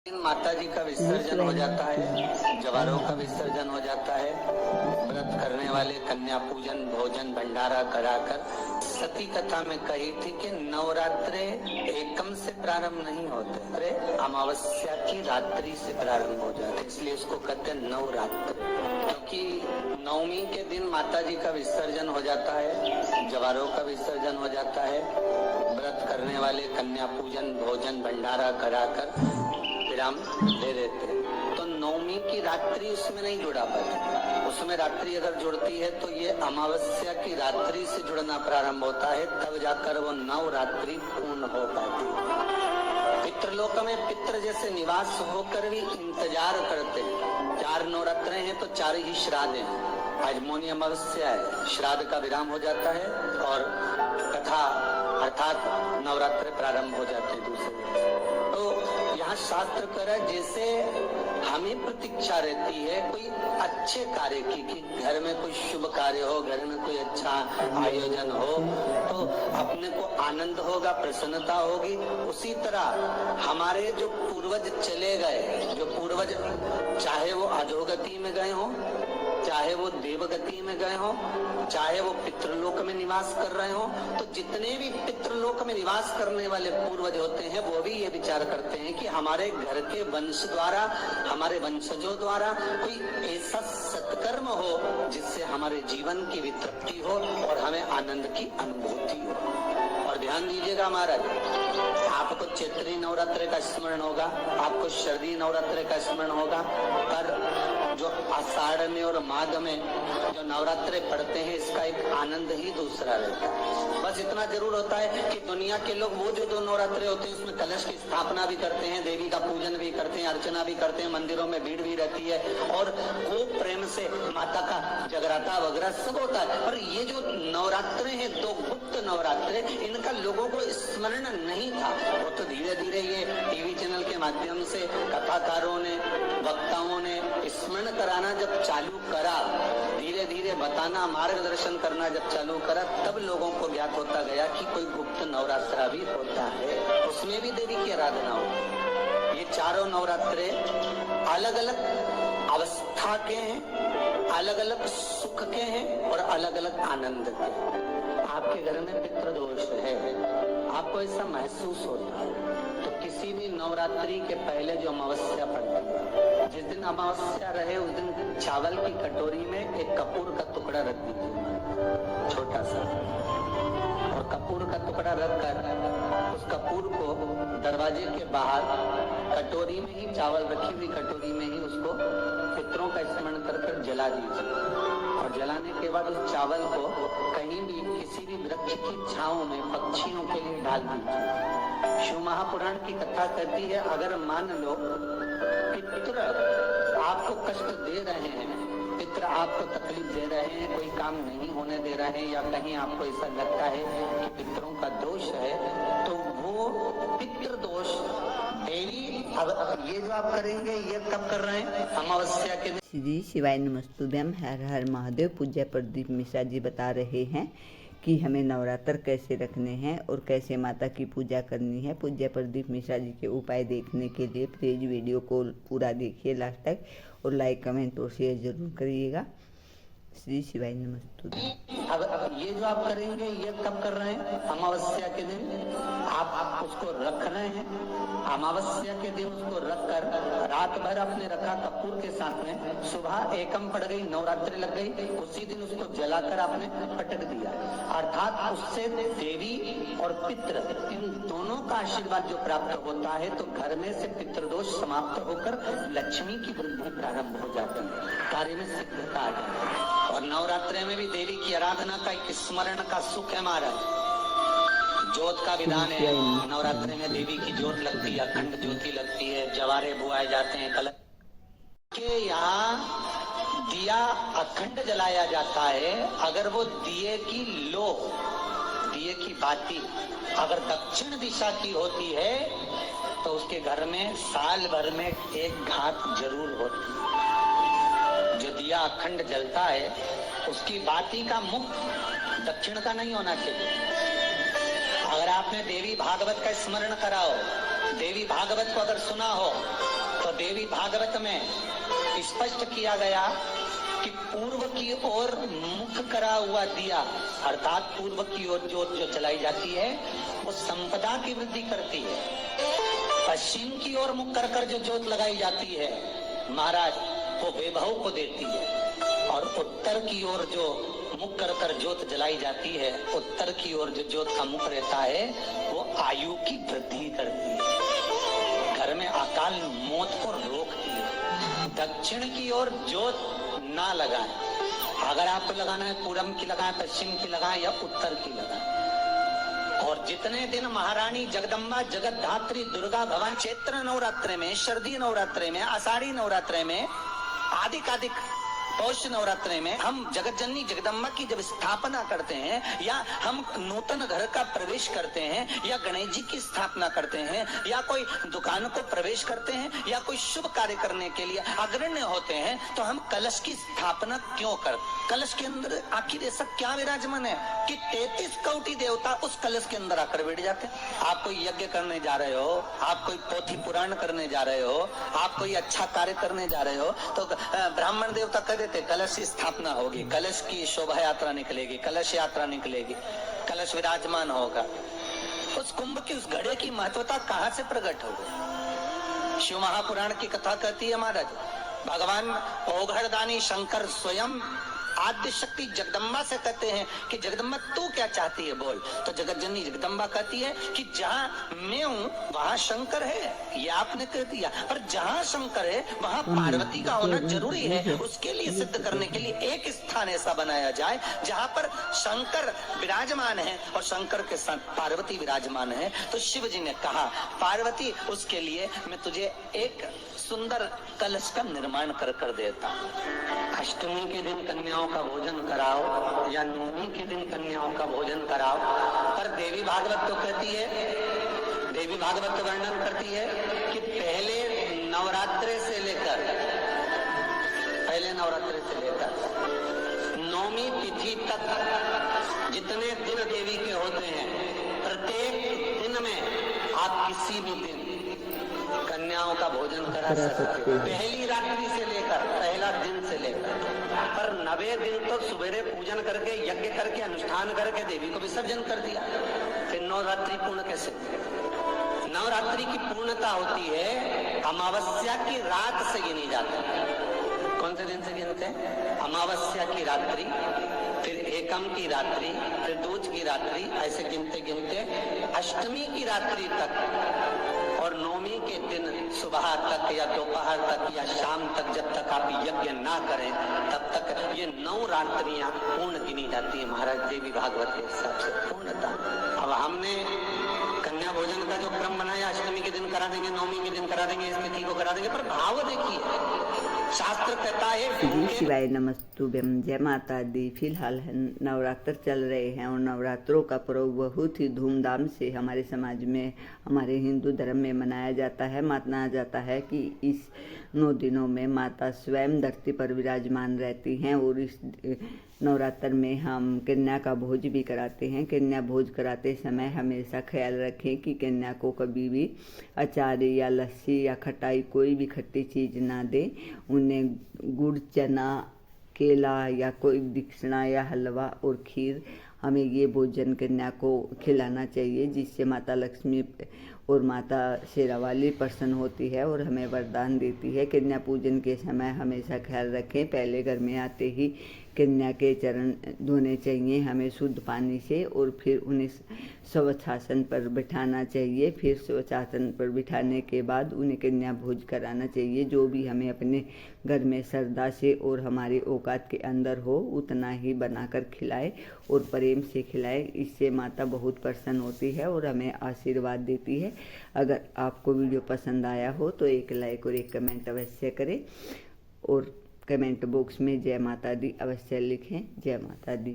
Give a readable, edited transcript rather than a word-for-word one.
माता जी का विसर्जन हो जाता है, जवारों का विसर्जन हो जाता है। व्रत करने वाले कन्या पूजन भोजन भंडारा कराकर सती कथा में कही थी कि नवरात्रे एकम से प्रारंभ नहीं होते, अरे अमावस्या की रात्रि से प्रारंभ हो जाते, इसलिए इसको कहते हैं नवरात्र। क्योंकि नवमी के दिन माता जी का विसर्जन हो जाता है, जवारों का विसर्जन हो जाता है। व्रत करने वाले कन्या पूजन भोजन भंडारा कराकर विराम दे देते हैं। तो नवमी की रात्रि उसमें नहीं जुड़ा पाती, उसमें रात्रि अगर जुड़ती है तो ये अमावस्या की रात्रि से जुड़ना प्रारंभ होता है, तब जाकर वो नवरात्रि पूर्ण हो पाती है। पितृलोक में पितृ जैसे निवास होकर भी इंतजार करते हैं। 4 नवरात्रे हैं तो 4 ही श्राद्ध हैं। आज मौनी अमावस्या है, श्राद्ध का विराम हो जाता है और कथा अर्थात नवरात्र प्रारंभ हो जाते हैं दूसरे दिन। तो यहाँ शास्त्र कह रहा है जैसे हमें प्रतीक्षा रहती है कोई अच्छे कार्य की, कि घर में कोई शुभ कार्य हो, घर में कोई अच्छा आयोजन हो तो अपने को आनंद होगा, प्रसन्नता होगी। उसी तरह हमारे जो पूर्वज चले गए, जो पूर्वज चाहे वो अधोगति में गए हो, चाहे वो देवगति में गए हो, चाहे वो पितृलोक में निवास कर रहे हो, तो जितने भी पितृलोक में निवास करने वाले पूर्वज होते हैं वो भी ये विचार करते हैं कि हमारे घर के वंश द्वारा, हमारे वंशजों द्वारा कोई ऐसा सत्कर्म हो जिससे हमारे जीवन की वितृप्ति हो और हमें आनंद की अनुभूति हो। और ध्यान दीजिएगा महाराज, आपको चैत्री नवरात्र का स्मरण होगा, आपको शरदी नवरात्र का स्मरण होगा, पर जो आषाढ़ में और माघ में जो नवरात्रे पढ़ते हैं इसका एक आनंद ही दूसरा रहता है। बस इतना जरूर होता है कि दुनिया के लोग वो जो 2 नवरात्रे होते हैं उसमें कलश की स्थापना भी करते हैं, देवी का पूजन भी करते हैं, अर्चना भी करते हैं, मंदिरों में भीड़ भी रहती है और वो प्रेम से माता का जगराता वगैरह सब होता है। पर ये जो नवरात्रे हैं 2 गुप्त नवरात्रे, इनका लोगों को स्मरण नहीं था। वो तो धीरे धीरे ये टीवी चैनल के माध्यम से कथाकारों ने, वक्ताओं ने स्मरण कराना जब चालू करा, धीरे धीरे बताना, मार्गदर्शन करना जब चालू करा, तब लोगों को ज्ञात होता गया कि कोई गुप्त नवरात्रा भी होता है, उसमें भी देवी की आराधना होती। ये 4 नवरात्रे अलग अलग अवस्था के हैं, अलग अलग सुख के हैं और अलग अलग आनंद के हैं। आपके घर में पितृदोष है, आपको ऐसा महसूस होता है, तो किसी भी नवरात्रि के पहले जो अमावस्या पड़ती है, जिस दिन अमावस्या रहे उस दिन चावल की कटोरी में एक कपूर का टुकड़ा रख दीजिए, छोटा सा, और कपूर का टुकड़ा रखकर उस कपूर को दरवाजे के बाहर कटोरी में ही, चावल रखी हुई कटोरी में ही उसको पितरों का स्मरण कर जला दीजिए। और जलाने के बाद उस चावल को कहीं भी किसी भी वृक्ष की छांव में पक्षियों के लिए डाल दीजिए। शिव महापुराण की कथा कहती है, अगर मान लो पितृ आपको कष्ट दे रहे हैं, पितृ आपको तकलीफ दे रहे हैं, कोई काम नहीं होने दे रहे हैं, या कहीं आपको ऐसा लगता है कि पितरों का दोष है, तो वो पितृ दोष देवी अब ये जो आप करेंगे ये कब कर रहे हैं? अमावस्या के दिन। श्री शिवाय नमस्तुभ्यम। हर हर महादेव। पूज्य प्रदीप मिश्रा जी बता रहे हैं कि हमें नवरात्र कैसे रखने हैं और कैसे माता की पूजा करनी है। पूज्य प्रदीप मिश्रा जी के उपाय देखने के लिए प्लीज वीडियो को पूरा देखिए लास्ट तक और लाइक कमेंट और शेयर जरूर करिएगा। श्री शिवाय नमस्तुभ्यम। अब ये जो आप करेंगे ये कब कर रहे हैं? अमावस्या के दिन आप उसको रख रहे हैं। अमावस्या के दिन उसको रखकर रात भर आपने रखा कपूर के साथ में, सुबह एकम पड़ गई, नवरात्रि लग गई, उसी दिन उसको जलाकर आपने पटक दिया। अर्थात उससे देवी और पितृ इन दोनों का आशीर्वाद जो प्राप्त होता है, तो घर में से पितृदोष समाप्त होकर लक्ष्मी की वृद्धि प्रारंभ हो जाती है, कार्य में सिद्धता आ जाती है। और नवरात्रि में भी देवी की आराधना का एक स्मरण का सुख है महाराज। ज्योत का विधान है, नवरात्रि में देवी की ज्योत लगती है, अखंड ज्योति लगती है, जवारे बुआए जाते हैं, कलश के यहाँ दिया अखंड जलाया जाता है। अगर वो दिए की लो, दिए की बाती अगर दक्षिण दिशा की होती है तो उसके घर में साल भर में एक घात जरूर होती है। जो दिया अखंड जलता है उसकी बाती का मुख दक्षिण का नहीं होना चाहिए। अगर आपने देवी भागवत का स्मरण करा हो, देवी भागवत को अगर सुना हो देवी भागवत में स्पष्ट किया गया कि पूर्व की ओर मुख करा हुआ दिया, अर्थात पूर्व की ओर ज्योत जो जलाई जाती है वो संपदा की वृद्धि करती है। पश्चिम की ओर मुख कर कर जो ज्योत लगाई जाती है महाराज वो वैभव को देती है, और उत्तर की ओर जो मुख कर कर ज्योत जलाई जाती है, उत्तर की ओर जो ज्योत का मुख रहता है वो आयु की वृद्धि करती है, घर में अकाल मौत को रोकती है। दक्षिण की ओर ज्योत ना लगाएं, अगर आपको लगाना है पूरब की लगाएं, पश्चिम की लगाएं या उत्तर की लगाएं। और जितने दिन महारानी जगदम्बा जगत धात्री दुर्गा भवन चैत्र नवरात्रि में, शरदी नवरात्रि में, आषाढ़ी नवरात्रि में, आदिक पौष नवरात्रि में हम जगत जननी जगदम्बा की जब स्थापना करते हैं, या हम नूतन घर का प्रवेश करते हैं, या गणेश जी की स्थापना करते हैं, या कोई दुकान को प्रवेश करते हैं, या कोई शुभ कार्य करने के लिए अग्रण्य होते हैं, तो हम कलश की स्थापना क्यों करते? कलश के अंदर आखिर ऐसा क्या विराजमान है कि 33 कोटि देवता उस कलश के अंदर आकर बैठ जाते हैं? आप कोई यज्ञ करने जा रहे हो, आप कोई पोथी पुराण करने जा रहे हो, आप कोई अच्छा कार्य करने जा रहे हो, तो ब्राह्मण देवता कह देते कलश की स्थापना होगी, कलश की शोभा यात्रा निकलेगी, कलश यात्रा निकलेगी, कलश विराजमान होगा। उस कुंभ की उस घड़े की महत्वता कहाँ से प्रकट हो गई? शिव महापुराण की कथा कहती है महाराज, भगवान ओघड़दानी शंकर स्वयं आद्य शक्ति जगदम्बा से कहते हैं कि जगदम्बा तू क्या चाहती है बोल। तो जगत जननी जगदम्बा कहती है कि जहाँ मैं हूँ वहाँ शंकर है, ये आपने कह दिया, पर जहाँ शंकर है वहाँ पार्वती का होना जरूरी है। उसके लिए सिद्ध करने के लिए एक स्थान ऐसा बनाया जाए जहाँ पर शंकर विराजमान है और शंकर के साथ पार्वती विराजमान है। तो शिव जी ने कहा पार्वती उसके लिए मैं तुझे एक सुंदर कलश का निर्माण कर देता हूँ। अष्टमी के दिन कन्याओं का भोजन कराओ या नवमी के दिन कन्याओं का भोजन कराओ। पर देवी भागवत तो कहती है, देवी भागवत तो वर्णन करती है कि पहले नवरात्रि से लेकर नवमी तिथि तक जितने दिन देवी के होते हैं, प्रत्येक दिन में आप किसी भी दिन कन्याओं का भोजन करा सकते हो, पहली रात्रि से लेकर, पहला दिन से लेकर। पर 90 दिन तो सुबेरे पूजन करके, यज्ञ करके, अनुष्ठान करके देवी को विसर्जन कर दिया, फिर नवरात्रि पूर्ण कैसे? नवरात्रि की पूर्णता होती है अमावस्या की रात से गिनी जाती है। कौन से दिन से गिनते हैं? अमावस्या की रात्रि, फिर एकम की रात्रि, फिर दूज की रात्रि, ऐसे गिनते गिनते अष्टमी की रात्रि तक और नवमी के दिन सुबह तक या दोपहर तक या शाम तक, जब तक आप यज्ञ ना करें तब तक ये 9 रात्रियां पूर्ण गिनी जाती है महाराज देवी भागवत के हिसाब से पूर्णता। अब हमने कन्या भोजन का जो क्रम बनाया, अष्टमी के दिन करा देंगे, नवमी के दिन करा देंगे, इस तिथि को करा देंगे, पर भाव देखिए शास्त्र कहता है। श्री शिवाय नमस्तुभ्यम, जय माता दी। फिलहाल नवरात्र चल रहे हैं और नवरात्रों का पर्व बहुत ही धूमधाम से हमारे समाज में, हमारे हिंदू धर्म में मनाया जाता है। माना जाता है कि इस 9 दिनों में माता स्वयं धरती पर विराजमान रहती हैं और इस नवरात्र में हम कन्या का भोज भी कराते हैं। कन्या भोज कराते समय हमेशा ख्याल रखें कि कन्या को कभी भी अचार या लस्सी या खटाई, कोई भी खट्टी चीज़ ना दें। उन्हें गुड़, चना, केला या कोई दक्षिणा या हलवा और खीर, हमें ये भोजन कन्या को खिलाना चाहिए, जिससे माता लक्ष्मी और माता शेरावाली प्रसन्न होती है और हमें वरदान देती है। कन्या पूजन के समय हमेशा ख्याल रखें, पहले घर में आते ही कन्या के चरण धोने चाहिए हमें शुद्ध पानी से, और फिर उन्हें स्वच्छासन पर बिठाना चाहिए। फिर स्वच्छासन पर बिठाने के बाद उन्हें कन्या भोज कराना चाहिए। जो भी हमें अपने घर में श्रद्धा से और हमारी औकात के अंदर हो उतना ही बनाकर खिलाए और प्रेम से खिलाए। इससे माता बहुत प्रसन्न होती है और हमें आशीर्वाद देती है। अगर आपको वीडियो पसंद आया हो तो एक लाइक और एक कमेंट अवश्य करें और कमेंट बॉक्स में जय माता दी अवश्य लिखें। जय माता दी।